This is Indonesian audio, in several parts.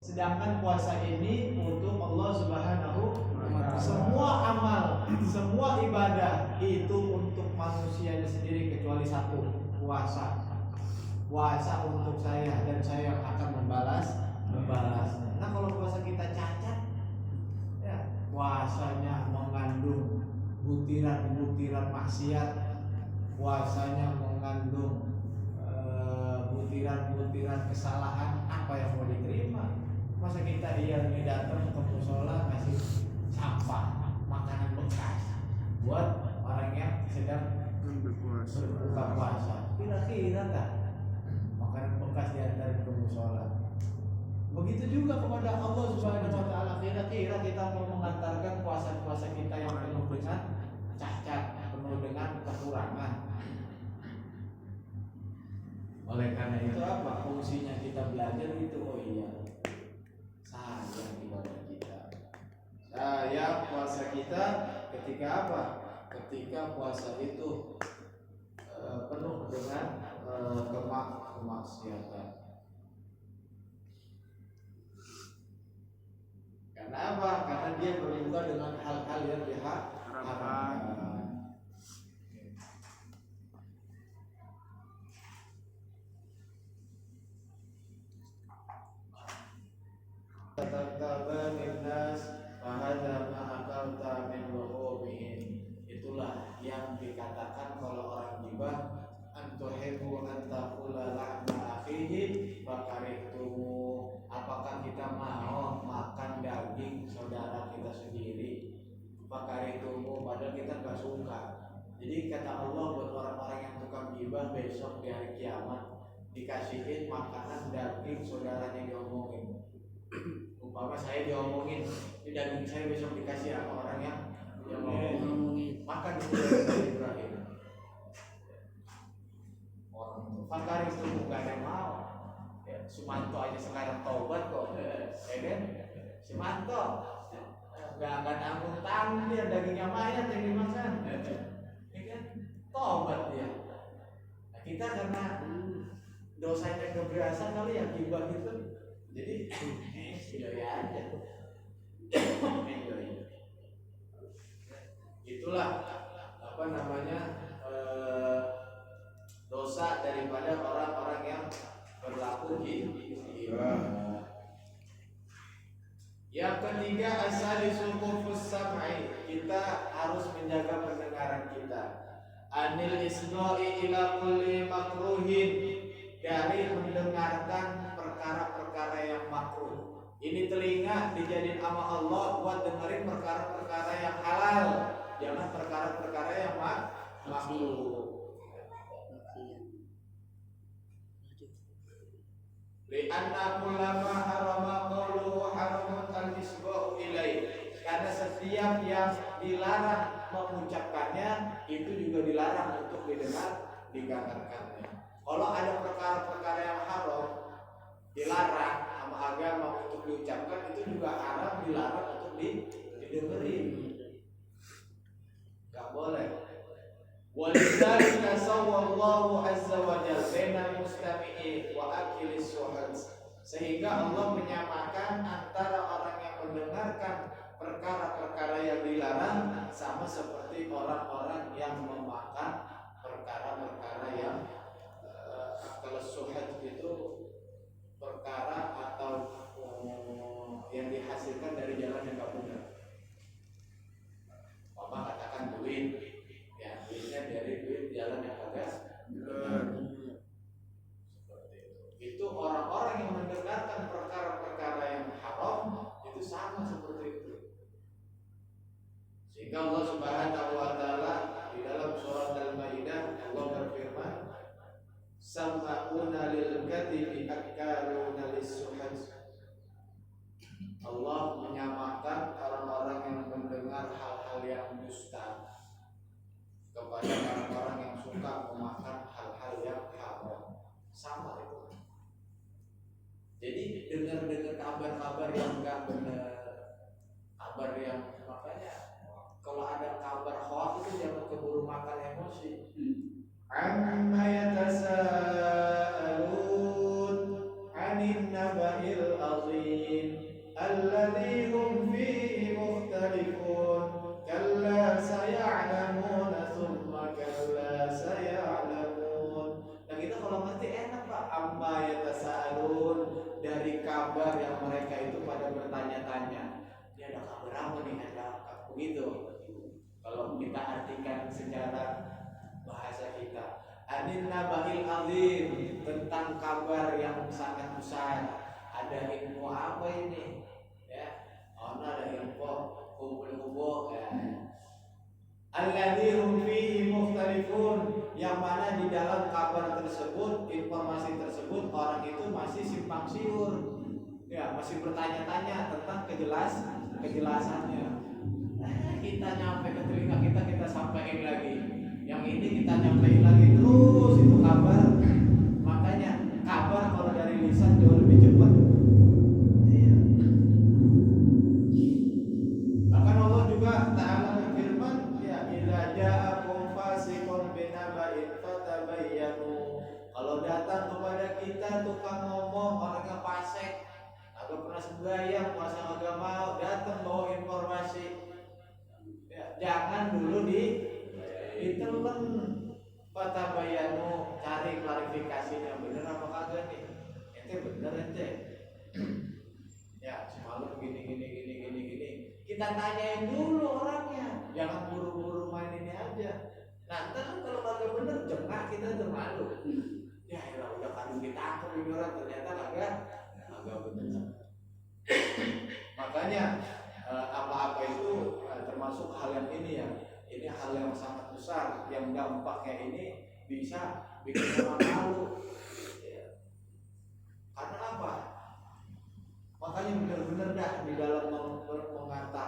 Sedangkan puasa ini untuk Allah Subhanahu wa Ta'ala. Semua amal, semua ibadah itu untuk manusianya sendiri kecuali satu, puasa. Puasa untuk saya dan saya yang akan membalasnya. Nah, kalau puasa kita cacat, ya puasanya mengandung butiran-butiran maksiat, puasanya mengandung butiran-butiran kesalahan, apa yang mau diterima? Masa kita datang ke musola kasih sampah, makanan bekas buat orang yang sedang berbuka puasa? Kira-kira tak makanan bekas diantarin ke musola? Begitu juga kepada Allah Subhanahu wa Ta'ala. Kira-kira kita mau mengantarkan puasa-puasa kita yang penuh dengan cacat, penuh dengan kekurangan? Oleh karena itu apa fungsinya kita belajar itu? Oh iya, sayang ibadah kita, sayang puasa kita. Ketika apa? Ketika puasa itu penuh dengan kemaksiatan. Karena apa? Karena dia berbuka dengan hal-hal yang diharamkan. Itulah yang dikatakan kalau orang gibah, antuhibu antakula lahma akhihi fakarihtumu. Apakah kita mau makan daging saudara kita sendiri? Fakarihtumu, padahal kita gak suka. Jadi kata Allah buat orang-orang yang tukang gibah, besok di hari kiamat dikasihin makanan daging saudaranya diomongin. Umpama saya diomongin, di daging saya besok dikasih sama orang yang diomongin, makan itu dari Ibrahim. Orang itu fakari itu gak ada yang mau. Ya, Sumanto aja sekarang taubat kok, ya kan? Sumanto gak akan tanggung dia, dagingnya mayat yang dimakan, ya kan? Taubat dia. Nah, kita karena dosanya kebiasaan kali ya gibah itu, jadi enjoy aja. Enjoy. Itulah apa namanya dosa daripada orang-orang yang berlaku gibah. Yang ketiga, asalisul khufus sam'i, kita harus menjaga pendengaran kita. Anil isno'i ila kulli makruhin, dari mendengarkan perkara-perkara yang makruh. Ini telinga dijadiin sama Allah buat dengerin perkara-perkara yang halal, jangan perkara-perkara yang makruh. Li'anna kullama harama qawluhu haramun al-isba'u ilaih, karena setiap yang dilarang mengucapkannya itu juga dilarang untuk didengarkannya. Kalau ada perkara-perkara yang haram dilarang sama agama untuk diucapkan, itu juga haram dilarang untuk didengerin. Gak boleh. Walidzalika sawwallahu azza wa jalla baina mustami'i wa akilis suhud, sehingga Allah menyamakan antara orang yang mendengarkan perkara-perkara yang dilarang sama seperti orang-orang yang memakan perkara-perkara yang kalau suhud itu perkara atau yang dihasilkan dari jalan yang gak benar. Bapak katakan duit, ya duitnya dari duit jalan yang agak benar. Seperti itu. Itu orang-orang yang mendengarkan perkara-perkara yang haram itu sama seperti itu. Sehingga Allah Subhanahu wa Ta'ala di dalam surat Al-Maidah Allah berfirman, sama'una lil kadhibi akaluna lis-suhud. Allah menyamakan orang-orang yang mendengar hal-hal yang dusta kepada orang-orang yang suka memakan hal-hal yang haram. Sama itu. Jadi dengar-dengar kabar-kabar yang enggak benar, kabar yang makanya kalau ada kabar hoax itu jangan keburu makan emosi. Amma yatasaalun 'anil naba'il 'azim, اليقين الذي هم فيه مختلفون كلا سيعلمون ثم كلا سيعلمون. Nah kita kalau ngerti enak Pak. Amma yatasaalun, dari kabar yang mereka itu pada bertanya-tanya. Ini ada kabar apa nih? Ada apa? Begitu. Kalau kita artikan secara bahasa kita, Anin nabahil azim, tentang kabar yang sangat besar. Ada ilmu apa ini? Ya, ada ilmu kumpul-kumpul. Ya. Alladzi hum fihi mukhtalifun, yang mana di dalam kabar tersebut, informasi tersebut orang itu masih simpang siur. Ya, masih bertanya-tanya tentang kejelasannya. Kita nyampe ke telinga kita sampaikan lagi. Yang ini kita nyampein lagi terus itu kabar. Makanya kabar kalau dari lisan jauh lebih cepat. Iya. Bahkan Allah juga Ta'ala berfirman, ya idza ja'akum fasiqun binaba'in fatabayyanu. Kalau datang kepada kita tukang ngomong orangnya fasik, agak pernah sembahyang, puasa agak mau, datang bawa informasi. Ya, jangan dulu ditelan, fatabayyanu, cari klarifikasinya bener apa kagak nih. Ente bener ente. Ya, semalam gini. Kita tanyain dulu orangnya. Jangan buru-buru main ini aja. Nah, ntar kalau kagak bener jengak kita tuh malu. Ya, udah kadung ditangkap ini orang ternyata kagak bener. Makanya apa-apa itu termasuk hal yang ini ya. Ini hal yang sangat besar, yang dampaknya ini bisa bikin orang malu. Ya. Karena apa? Makanya benar-benar dah di dalam mengata,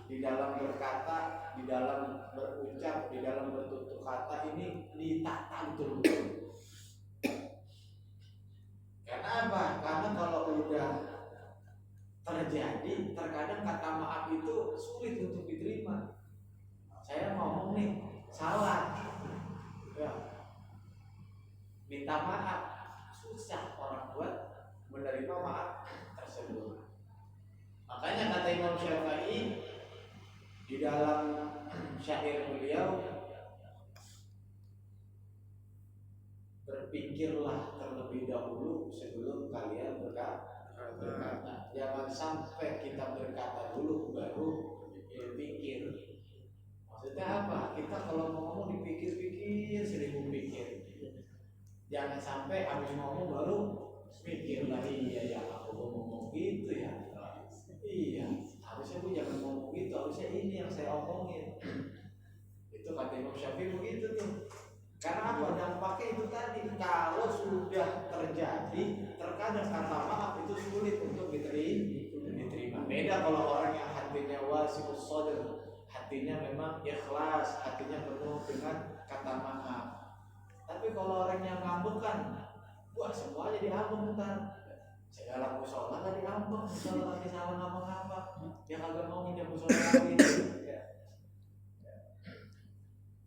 di dalam berkata, di dalam berucap, di dalam bertutur kata ini ditata betul-betul. Karena apa? Karena kalau udah terjadi, terkadang kata maaf itu sulit untuk diterima. Saya ngomong nih salah, ya, minta maaf, susah orang buat menerima maaf tersebut. Makanya kata Imam Syafi'i di dalam syair beliau, berpikirlah terlebih dahulu sebelum kalian berkata. Jangan sampai kita berkata dulu baru berpikir. Maksudnya apa? Kita kalau ngomong dipikir-pikir 1000 pikir. Jangan sampai habis ngomong baru mikir lagi, iya ya aku ngomong gitu ya. Iya, harusnya aku jangan ngomong gitu, harusnya ini yang saya omongin. Itu kata Imam Syafi'i begitu tuh. Karena apa? Dampaknya itu tadi, kalau sudah terjadi, terkadang kata maaf itu sulit untuk diterima. Beda kalau orang yang hatinya wasi'us shadr, hatinya memang ikhlas, hatinya penuh dengan kata maaf. Tapi kalau orang yang ngambek kan, wah semuanya diambek ntar. Segala musola kan diambek, musola lagi salah ngapa-ngapa, dia kagak mau pindah musola lagi.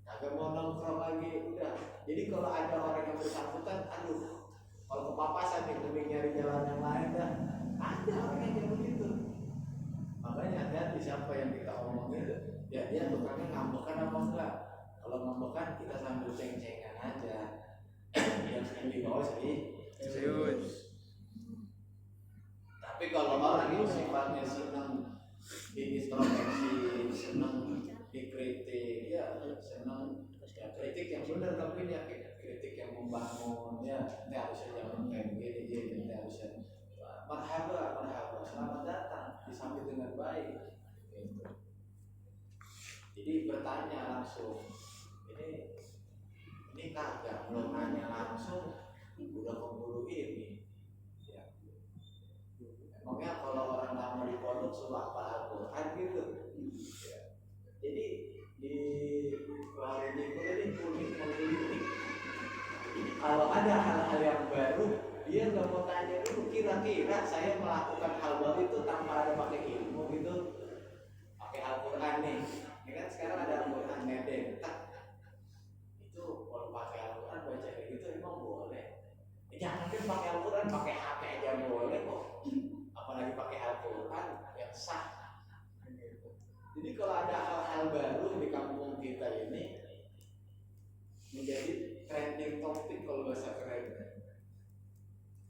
Kagak mau nongkrong lagi, udah. Jadi kalau ada orang yang bersangkutan, aduh, kalau kepapasan nih demi nyari jalan yang lain dah, ada orang yang kayak begitu. Makanya hati-hati siapa yang kita omongin, ya dia tukangnya ngambekan apa enggak. Kalau ngambekan kita sambil ceng-cengan aja, yang di bawah serius. Tapi kalau orang itu sifatnya senang diintrospeksi, senang dikritik, ya senang ya kritik yang benar, tapi dia kritik yang membangun, ya ini harusnya jangan kayak begini, ini harusnya marhaba, selamat datang, disambut dengan baik, gitu. Jadi bertanya langsung, ini kagak belum nanya langsung, udah keburu ini. Ya. Emangnya kalau orang lama di pondok suruh apa Al-Quran gitu. Ya. Jadi di hari minggu ini unik mengkritik. Kalau ada hal-hal yang baru, dia nggak mau tanya dulu kira-kira saya melakukan hal baru itu tanpa ada pakai ilmu gitu, pakai Al-Quran nih. Ini kan sekarang ada Al-Quran ngedek. Itu kalau pakai Al-Quran baca kayak gitu emang boleh. Jangan kan pakai Al-Quran, pakai HP aja boleh kok. Apalagi sah. Jadi kalau ada hal-hal baru di kampung kita ini menjadi trending topik kalau bahasa kerennya.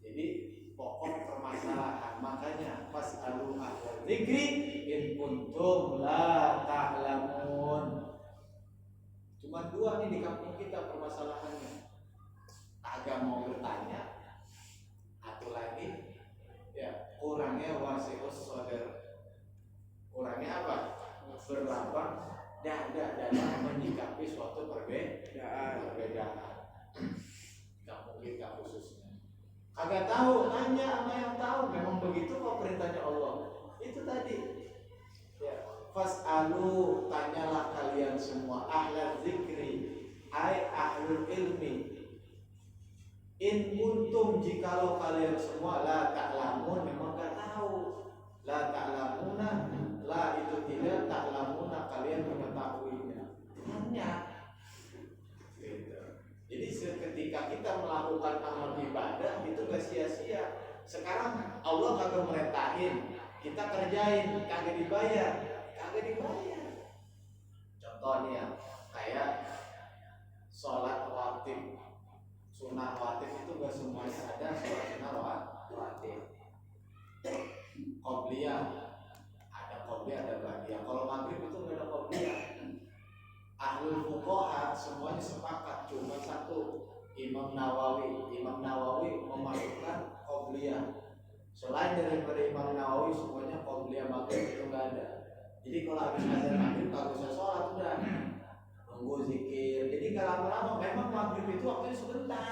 Jadi pokok permasalahan, makanya fas'alu ahla dzikri in kuntum la ta'lamun. Cuma dua nih di kampung kita permasalahannya. Agak mau bertanya, atau lagi ya kurangnya wasi'us shadar. Kurangnya apa? Berlapang dada dalam menyikapi suatu perbedaan di kampung kita khususnya. Agak tahu, tanya sama yang tahu. Memang begitu kok perintahnya Allah. Itu tadi. Ya, fas'alu, tanyalah kalian semua ahla dzikri, ai ahlul ilmi. In kuntum, jikalau kalian semua la ta'lamun, memang gak tahu. La ta'lamuna, la itu tidak, ta'lamuna kalian mengetahuinya. Tanya. Gitu. Jadi ketika kita melakukan amal ibadah itu gak sia-sia. Sekarang Allah kagak merentahin, kita kerjain, kagak dibayar. Contohnya kayak sholat rawatib, sunnah rawatib itu gak semuanya ada sholat sunnah rawatib. Qobliyah ada qobliyah, ada ba'diyah. Kalau maghrib itu gak ada qobliyah. Ahlul fuqaha semuanya sepakat, cuma satu, Imam Nawawi memasukkan qobliyah. Selain daripada Imam Nawawi semuanya qobliyah maghrib itu nggak ada. Jadi kalau habis azan maghrib kalau usah sholat udah nunggu zikir. Jadi nggak lama-lama, memang maghrib itu waktunya sebentar.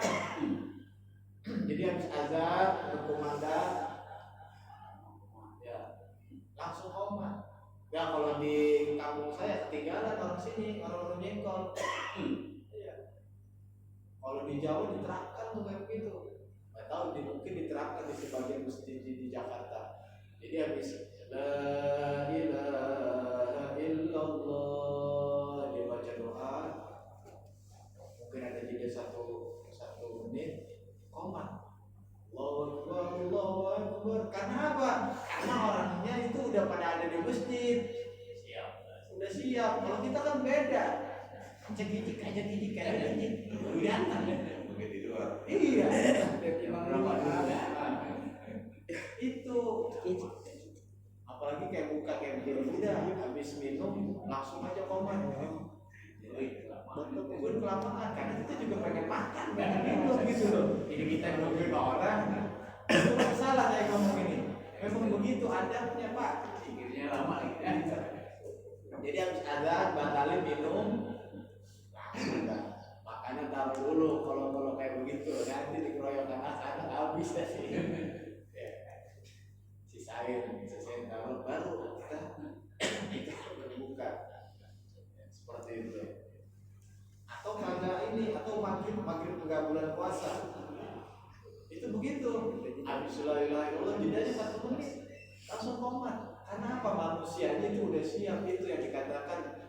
Jadi habis azan berkumandang ya langsung qomat. Ya kalau di kampung saya ketinggalan orang sini, orang nyengkol. Iya. Kalau di Jawa diterapkan tuh kayak begitu. Nggak tahu, mungkin diterapkan di sebagian masjid di Jakarta. Jadi habis la ilaha illallah dia baca doa, mungkin ada jeda satu menit, qomat. Allahu Akbar, Allahu Akbar. Karena apa? Karena orangnya itu udah pada ada di masjid. Udah siap. Kalau kita kan beda. Cekicik aja tidik kayak gini. Kelihatan. Begitu di luar. Iya. Itu. Apalagi kayak buka kayak begini udah habis minum langsung aja qomat. Mungkin kelamaan karena kita juga pengen makan, pengen minum gitu loh. Ini kita nungguin orang, itu masalah kayak ngomong ini. Memang begitu adabnya Pak. Pikirnya lama ya. Jadi habis azan batalin minum, makanya taruh dulu kalau kayak begitu nanti dikeroyok anak-anak habis dah sih. Sisain taruh baru kita berbuka. Seperti itu. Atau kagak ini, atau maghrib enggak bulan puasa itu begitu, habis la ilaha illallah jedanya 1 menit langsung qomat. Karena apa? Manusianya itu udah siap. Itu yang dikatakan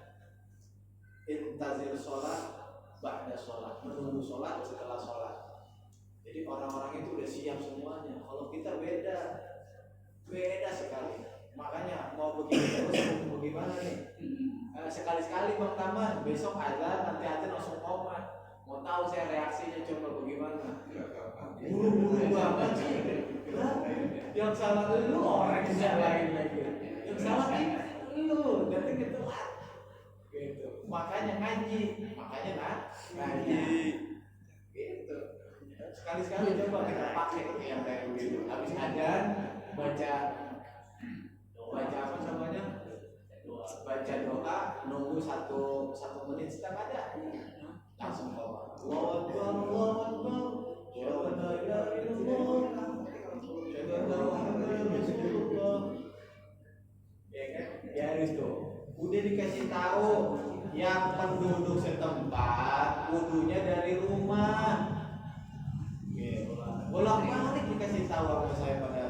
intazir sholat ba'da sholat, menunggu sholat setelah sholat. Jadi orang-orang itu udah siap semuanya. Kalau kita beda sekali. Makanya mau begini terus mau bagaimana nih? Sekali-sekali Bang Taman, besok azan nanti azan langsung qomat. Mau tahu saya reaksinya coba bagaimana? Buru-buru banget sih. Yang salah lu orang yang salahin lagi. Yang salah lu, datang ke telat. Gitu. Makanya ngaji. Gitu. Sekali-sekali coba kita pakai yang kayak begitu. Habis azan baca apa namanya? Baca doa, nunggu satu menit setengah ada. Langsung qomat. Allahu Akbar, Allahu Akbar. La ilaha illallah. Ya kan? Ya harus tuh. Udah dikasih tahu yang penduduk setempat wudunya dari rumah. Bolak-balik dikasih tahu sama saya pada.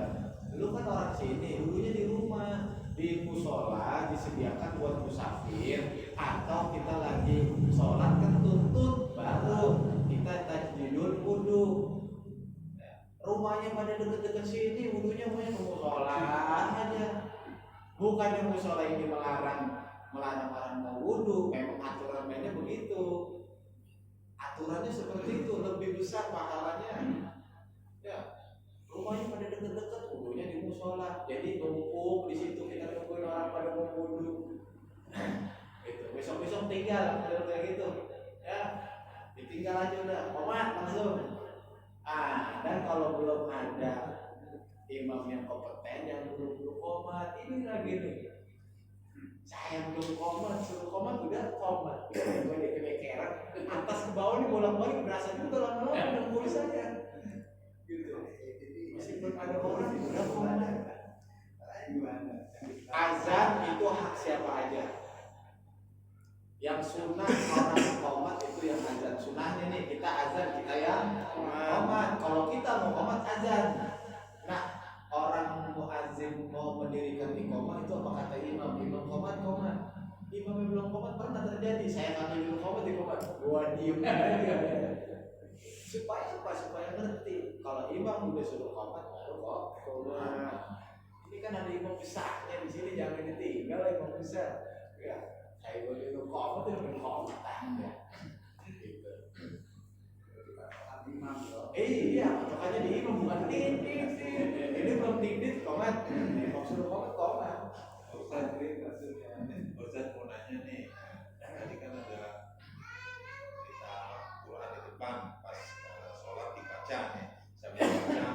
Lu kan orang sini, wudunya di rumah. Di musola disediakan buat musafir, atau kita lagi sholat kan tuntut baru kita tajdidul wudu. Rumahnya pada deket-deket sini, wudunya punya ke musola aja. Bukannya musola ini melarang orang mau wudhu, memang aturan mainnya begitu. Aturannya seperti itu, lebih besar pahalanya. Ya, rumahnya pada deket-deket, wudhunya di musola. Jadi numpuk di situ, kita nungguin orang pada mau wudhu. Gitu. Besok-besok tinggal kayak gitu. Ya, ditinggal aja udah, komat langsung. Dan kalau belum ada imam yang kompeten, yang buru-buru komat, ini lagi nih. Saya belum komat, suruh komat udah komat. Gue dikekeran, atas ke bawah nih bolak-balik berasa juga lama-lama udah mulai saya. Gitu. Meskipun ada orang udah komat. Azan itu hak siapa aja. Yang sunnah orang komat itu yang azan. Sunnahnya nih kita azan, kita yang komat. Kalau kita mau komat azan. Nah, orang muazzin mau mendirikan iqamah itu apa kata imam? Imam komat. Imam yang belum komat pernah terjadi. Saya kata imam komat di komat. Gua diem aja. Supaya apa? Supaya ngerti. Kalau imam udah suruh komat baru kok komat. Ini kan ada imam besarnya di sini, jangan ditinggal imam besar. Ya, saya boleh imam komat itu imam komat tanda. Gitu. Imam loh. Iya, makanya di imam bukan titik. Ini belum titik komat. Imam suruh komat. Ustaz mau nanya nih, tadi kan ada kita Quran di depan pas sholat dibaca nih, sambil baca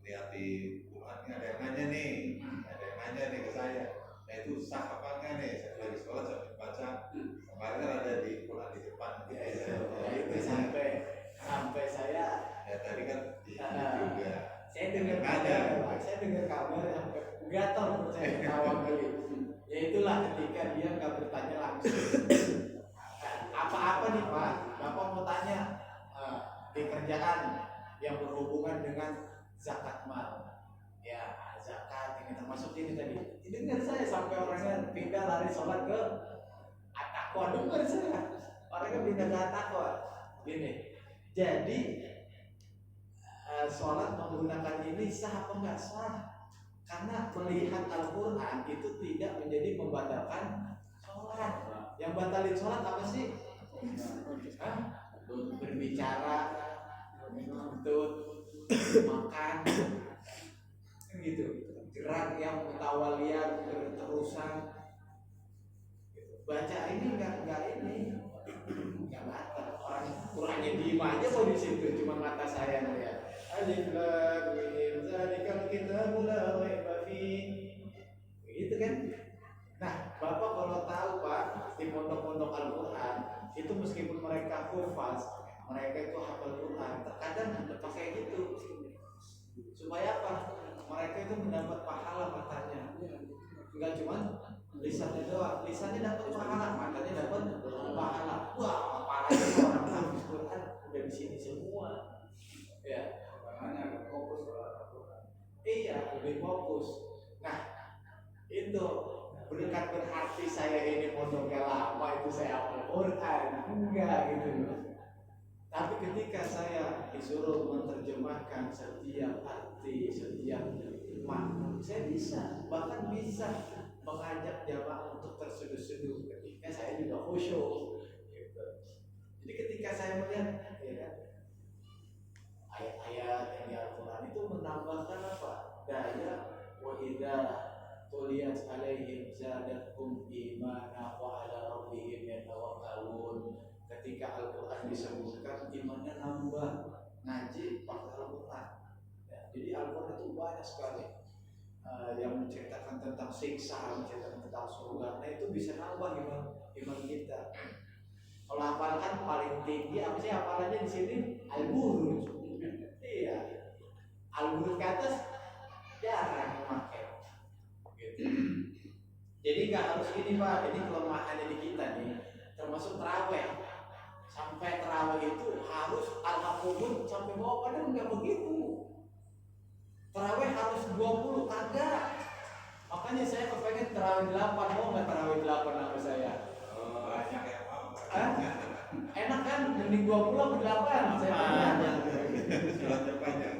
lihat di Quran ini ada yang nanya nih ke saya, nah itu sah apa enggak nih? Saya lagi sholat sambil baca, kemarin kan ada di Quran di depan, itu sampai saya ya tadi kan juga. Saya dengar kabar sampai gatal saya ketawa kali. Ya itulah ketika dia nggak bertanya langsung. Apa-apa nih Pak, Bapak mau tanya di kerjaan yang berhubungan dengan zakat mal. Ya zakat ini termasuk ini tadi. Dengar saya sampai orangnya pindah lari sholat ke at-taqwa. Dengar saya orangnya pindah ke at-taqwa. Gini, jadi sholat menggunakan ini sah apa enggak sah? Karena melihat Al-Quran itu tidak menjadi membatalkan sholat. Yang batalin sholat apa sih? Berbicara, menuntut, makan, gitu. Gerak yang mutawalian berterusan. Baca ini enggak batal. Orang Qurannya diem aja kok di situ, cuma mata saya melihat. Alif lam mim zalikal kitabul la raiba fihi. Gitu kan? Nah, Bapak kalau tahu Pak, di pondok-pondok Al-Qur'an itu meskipun mereka hufaz, mereka itu hafal Quran, terkadang pakai gitu. Supaya apa? Mereka itu mendapat pahala matanya. Enggak cuma lisannya doang, lisannya dapat pahala, matanya dapat pahala. Wah, pahalanya orang hafiz Quran udah di sini semua. Ya. Makanya fokus Al-Quran. Iya, lebih fokus. Nah, itu bukan berarti saya ini pondoknya lama itu saya hafal Quran, enggak gitu. Tapi ketika saya disuruh menerjemahkan setiap arti, setiap makna, saya bisa, bahkan bisa mengajak jamaah untuk terseduh-seduh ketika saya juga khusyuk. Gitu. Jadi ketika saya melihat, ya kan, ayat-ayat yang di Al-Quran itu menambahkan apa? Daya wa idza tuliyat alaihim zadatuhum imana wa ala rabbihim yatawakkalun. Ketika Al-Quran disebutkan imannya nambah, ngaji pakai Al-Quran. Ya, jadi Al-Quran itu banyak sekali yang menceritakan tentang siksa, menceritakan tentang surga. Nah itu bisa nambah iman kita. Kalau hafalkan paling tinggi apa sih hafalannya di sini? Al-Buruj. Iya, Al-Buruj ke atas jarang memakai. Gitu. Jadi nggak harus ini Pak. Ini kelemahannya di kita nih. Termasuk terawih. Sampai terawih itu harus al-hafudun sampai bawah, padahal nggak begitu. Terawih harus 20, kagak. Makanya saya kepengen terawih 8, mau nggak terawih 8 sama saya? Banyak ya Pak. Enak kan, mending 20 atau 8? Saya tanya. Sholatnya panjang.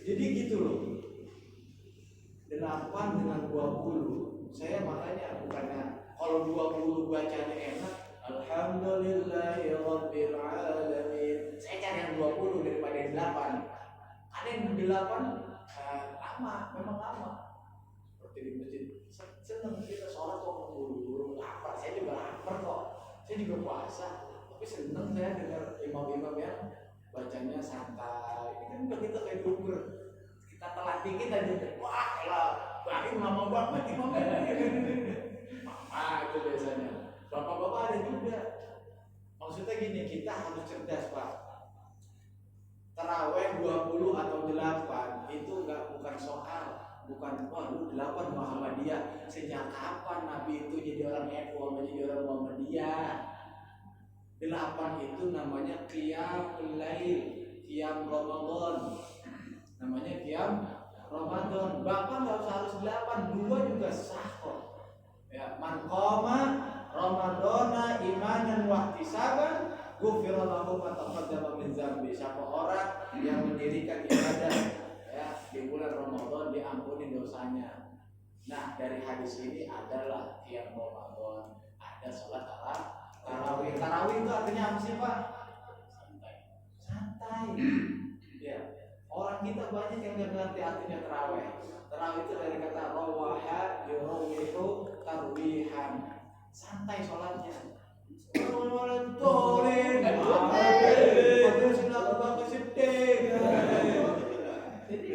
Jadi gitu 8 lama, memang lama. Seperti di masjid, seneng kita sholat kok buru-buru, lapar. Saya juga lapar kok, saya juga puasa. Tapi seneng saya dengar imam-imam yang bacanya santai. Ini kan udah kita kayak Uber, kita telat dikit aja, wah lah, bagi mama banget imamnya. Mama itu biasanya, bapak-bapak ada juga. Maksudnya gini, kita harus cerdas Pak. Taraweh 20 atau 8 itu bukan soal, bukan wah lu 8 Muhammadiyah. Sejak kapan Nabi itu jadi orang NU sama jadi orang Muhammadiyah? 8 itu namanya qiyamul lail, qiyam Ramadan. Namanya qiyam Ramadan. Bahkan enggak usah harus 8, 2 juga sah kok. Ya, man qama Ramadana imanan wa ihtisaban ghufira lahu ma taqaddama min dzambi. Siapa orang yang mendirikan ibadah ya di bulan Ramadan diampuni dosanya. Nah, dari hadis ini adalah qiyam Ramadan, ada salat tarawih. Tarawih itu artinya apa sih, Pak? Santai. Santai. Ya. Orang kita banyak yang enggak ngerti artinya tarawih. Tarawih itu dari kata rawaha yurawihu tarwihan. Santai sholatnya. Orang tolin, jadi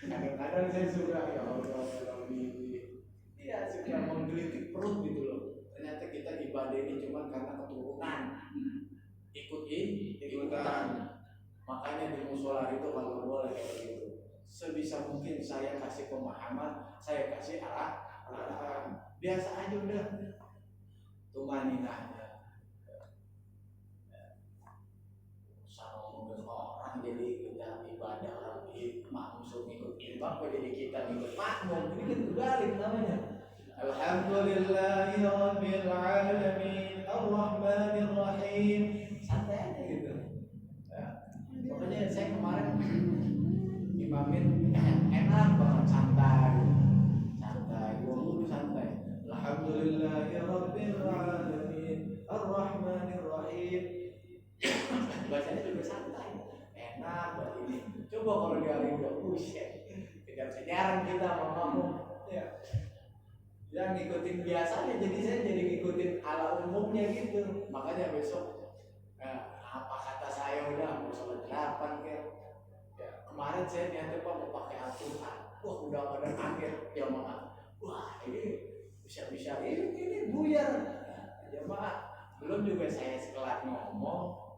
kadang-kadang saya suka ya Allah iya suka menggelitik perut gitu loh. Ternyata kita ibadah ini cuma karena keturunan ikutan. Makanya di musola itu kalau boleh kayak gitu. Sebisa mungkin saya kasih pemahaman, saya kasih arahan. Biasa aja udah. Tumaninahnya. Sama ngomongin orang jadi kita ibadah orang makmum suruh ngikut imam kok jadi kita ngikut makmum. Ini kan kebalik namanya. Alhamdulillahi rabbil alamin arrahmanir rahim. Santai aja gitu. Ya. Pokoknya saya kemarin imamin enak banget santai. Gua santai. Alhamdulillahi rabbil alamin arrahmanir rahim. Bacanya juga santai, enak banget ini. Coba kalau di hari buset, kejar-kejaran kita sama kamu, ya. Yang ngikutin biasanya, jadi saya jadi ngikutin ala umumnya gitu. Makanya besok, apa kata saya udah mau sholat 8 kan? Ya, kemarin saya niatnya Pak mau pakai Al-Quran. Wah udah pada akhir jamaah. Wah ini bisa-bisa ini buyar. Jamaah belum juga saya sekelas ngomong.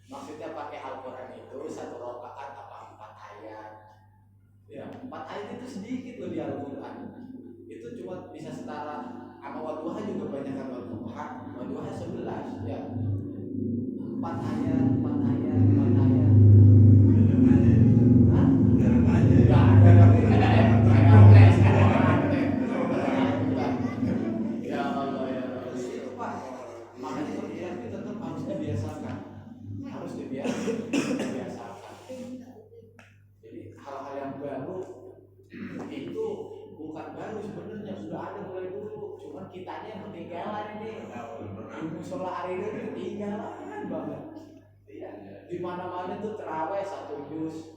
Maksudnya pakai Al-Quran itu 1 rakaat apa 4 ayat. Ya, 4 ayat itu sedikit loh di Al-Quran. Itu cuma bisa setara sama Wadduha juga banyak kan Wadduha. Wadduha 11 ya. 4 ayat. Hah? Enggak ada. Ya Allah ya. Itu Pak. Makanya kemudian itu tetap harus dibiasakan. Jadi hal-hal yang baru itu bukan baru sebenarnya, sudah ada mulai dulu. Cuman kitanya yang ketinggalan ini. Di musola hari ini ketinggalan banget. Iya. Di mana-mana tuh terawih 1 juz.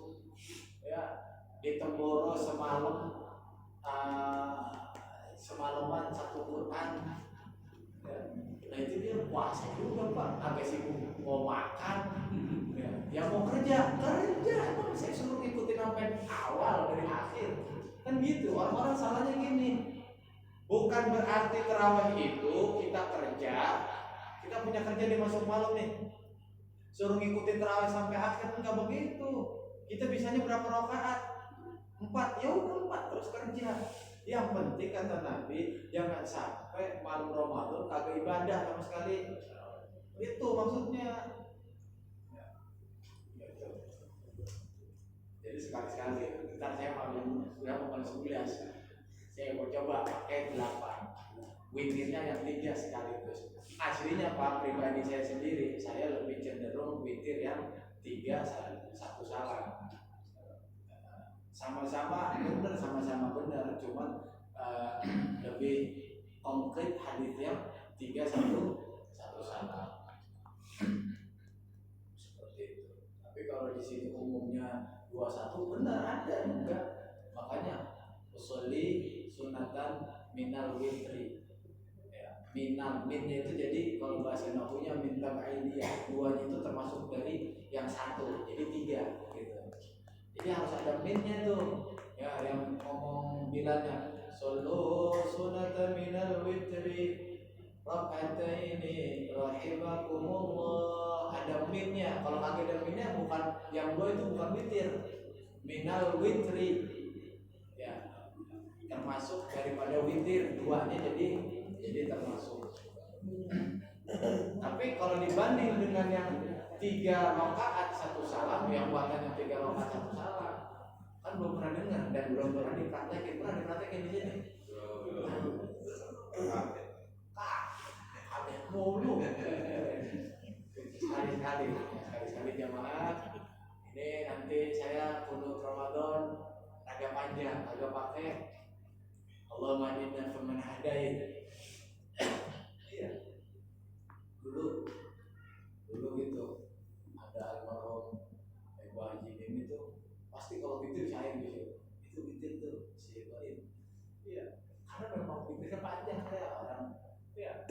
Ya, di Temboro semalaman 1 Quran. Ya. Nah itu dia puasa juga Pak, agak sibuk mau makan, ya mau kerja, emang saya suruh ngikutin sampai awal dari akhir, kan gitu. Orang-orang salahnya gini, bukan berarti terawih itu kita kerja, kita punya kerja di masuk malam nih, suruh ngikutin terawih sampai akhir, enggak begitu. Kita bisanya berapa rakaat? 4, ya udah 4 terus kerja. Yang penting kata Nabi, jangan sampai malam Ramadan kagak ibadah sama sekali. Itu maksudnya. Jadi sekali-sekali, ntar saya malam berapa malam 11, saya mau coba pakai 8. Witirnya yang 3 sekaligus. Aslinya Pak, pribadi saya sendiri, saya lebih cenderung witir yang 3 1 salam. Sama-sama benar, cuman lebih konkret hadisnya 3 1 salam. Seperti itu. Tapi kalau di sini umumnya subuhnya 21 benar ada juga. Makanya usolli sunatan minal witri. Ya, minal minnya itu jadi kalau bahasa nahunya min tabaidiyah, duanya itu termasuk dari yang satu, jadi 3 gitu. Jadi harus ada minnya tuh. Ya, yang ngomong bilangnya sallu sunatan minal witri raka'ataini rahimakumullah, ada minnya. Kalau kagak ada minnya bukan yang 2 itu bukan witir. Minal witri. Ya, termasuk daripada witir, 2-nya jadi termasuk. Tapi kalau dibanding dengan yang 3 rakaat 1 salam, yang buatan yang 3 rakaat 1 salam, kan belum pernah dengar dan belum pernah dipraktekin. Pernah dipraktekin di sini? Mulu sekali jamaah. Ini nanti saya kunut Ramadan agak panjang, agak pakai Allahumma inna faman hadait. Iya. Dulu gitu ada almarhum Ibu Haji Mim itu pasti kalau witir saya gitu. Itu witir tuh si Ibrahim. Iya. Karena memang witirnya panjang ya orang. Iya.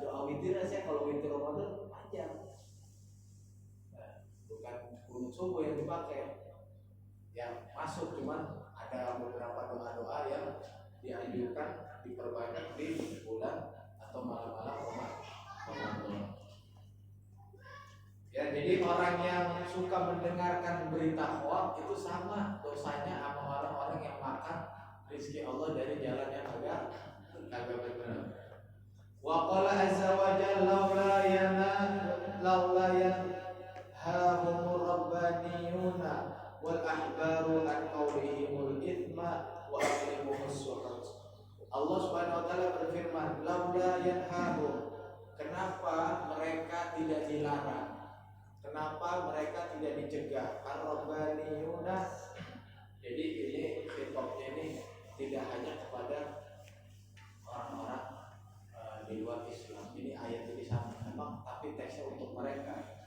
Doa witir saya kalau witir Ramadan panjang. Nah, bukan kunut subuh yang dipakai. Yang masuk cuman ada beberapa doa-doa yang dianjurkan diperbanyak di bulan atau malam-malam Ramadan. Ya, jadi orang yang suka mendengarkan berita hoax itu sama dosanya sama orang-orang yang makan rezeki Allah dari jalan yang kagak benar. Wa qala azza wa jalla laula yanhahumur rabbaniyuna wal ahbaru an qawlihimul ithma wa aqlimuhus suhud. Allah Subhanahu wa taala berfirman, laula yanhahum, kenapa mereka tidak dilarang? Kenapa mereka tidak dicegah? Ar-rabbaniyuna. Jadi ini khitabnya ini tidak hanya kepada orang-orang di luar Islam. Ini ayat ini sama memang, tapi teksnya untuk mereka.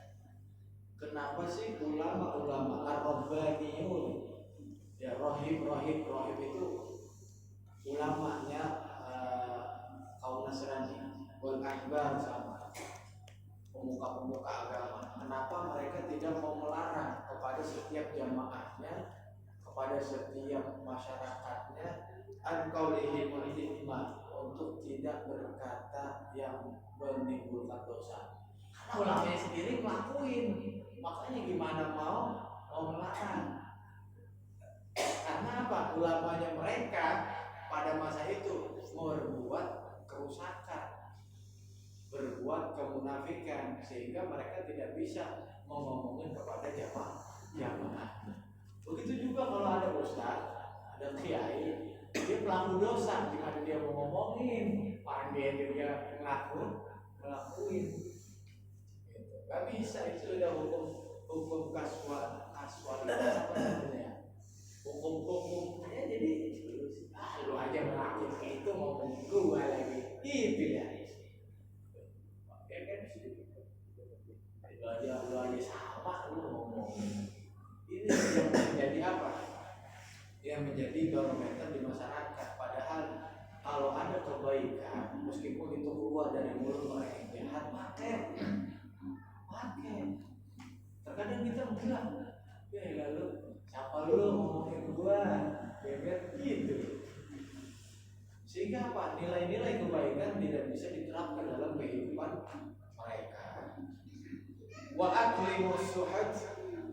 Kenapa sih ulama-ulama ar-rabbaniyun? Ya, rohib itu ulamanya kaum Nasrani, wal ahbar sama pemuka-pemuka agama. Kenapa mereka tidak mau melarang kepada setiap jamaahnya, kepada setiap masyarakatnya, an qaulihimul ithma, untuk tidak berkata yang menimbulkan dosa? Karena ulamanya sendiri ngelakuin, makanya gimana mau melarang? Karena apa? Ulamanya mereka pada masa itu berbuat kerusakan, berbuat kemunafikan, sehingga mereka tidak bisa ngomongin kepada jamaah. Begitu juga kalau ada ustaz, ada kiai, dia pelaku dosa, gimana dia mau ngomongin? Orang dia ngelakuin. Gitu. Gak bisa, itu udah hukum kasualitas apa namanya? Hukum ya, jadi lu aja melakukan itu ngomong gua lagi, itu ya. Lu aja sama lu ngomong. Ini yang menjadi apa? Yang menjadi barometer di masyarakat. Padahal kalau ada kebaikan, meskipun itu keluar dari mulut orang yang jahat, pakai. Terkadang kita bilang, ya lalu siapa lu ngomongin gua, bebek gitu. Sehingga apa? Nilai-nilai kebaikan tidak bisa diterapkan dalam kehidupan mereka. Wa aklimus suhud,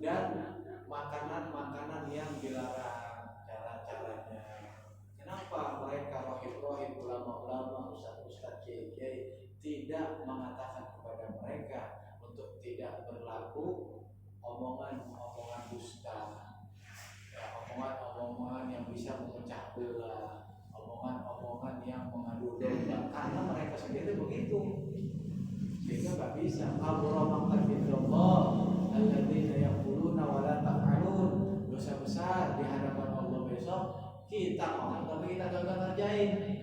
dan makanan-makanan yang dilarang cara-caranya. Kenapa mereka rohib-rohib, ulama-ulama, ustaz-ustaz, kiai-kiai tidak mengatakan kepada mereka untuk tidak berlaku omongan-omongan dusta, ya, omongan-omongan yang bisa memecah belah, omongan-omongan yang mengadu domba, karena mereka sendiri begitu. Sehingga nggak bisa. Kaburamakkan fitullah alladzina yaquluna wa la taf'alun. Dosa besar di hadapan Allah besok kita ngomong tapi kita gagal ngerjain.